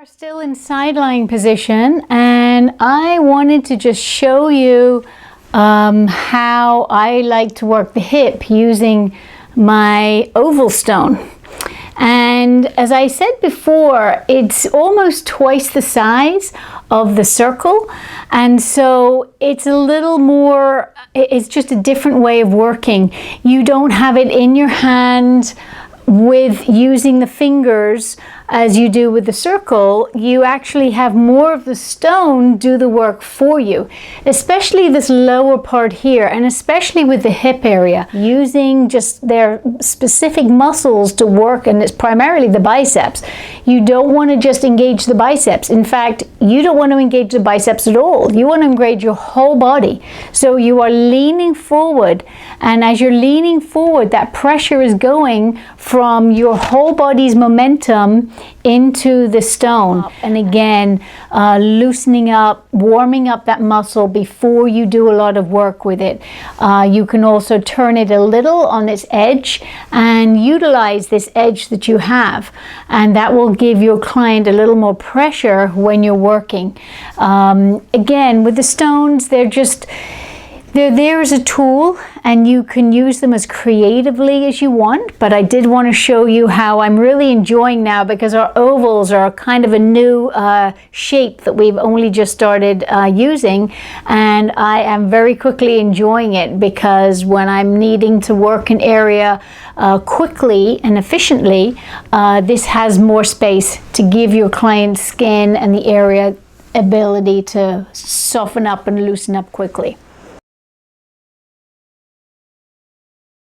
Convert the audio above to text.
Are still in side lying position, and I wanted to just show you how I like to work the hip using my oval stone. And as I said before, it's almost twice the size of the circle, and so it's a little more, it's just a different way of working. You don't have it in your hand with using the fingers as you do with the circle. You actually have more of the stone do the work for you, especially this lower part here, and especially with the hip area, using just their specific muscles to work, and it's primarily the biceps. You don't want to just engage the biceps. In fact, you don't want to engage the biceps at all. You want to engage your whole body. So you are leaning forward, and as you're leaning forward, that pressure is going from your whole body's momentum into the stone. And again, loosening up, warming up that muscle before you do a lot of work with it. You can also turn it a little on its edge and utilize this edge that you have, and that will give your client a little more pressure when you're working. Again, with the stones, they're there as a tool, and you can use them as creatively as you want, but I did want to show you how I'm really enjoying now, because our ovals are kind of a new shape that we've only just started using, and I am very quickly enjoying it, because when I'm needing to work an area quickly and efficiently, this has more space to give your client's skin and the area ability to soften up and loosen up quickly.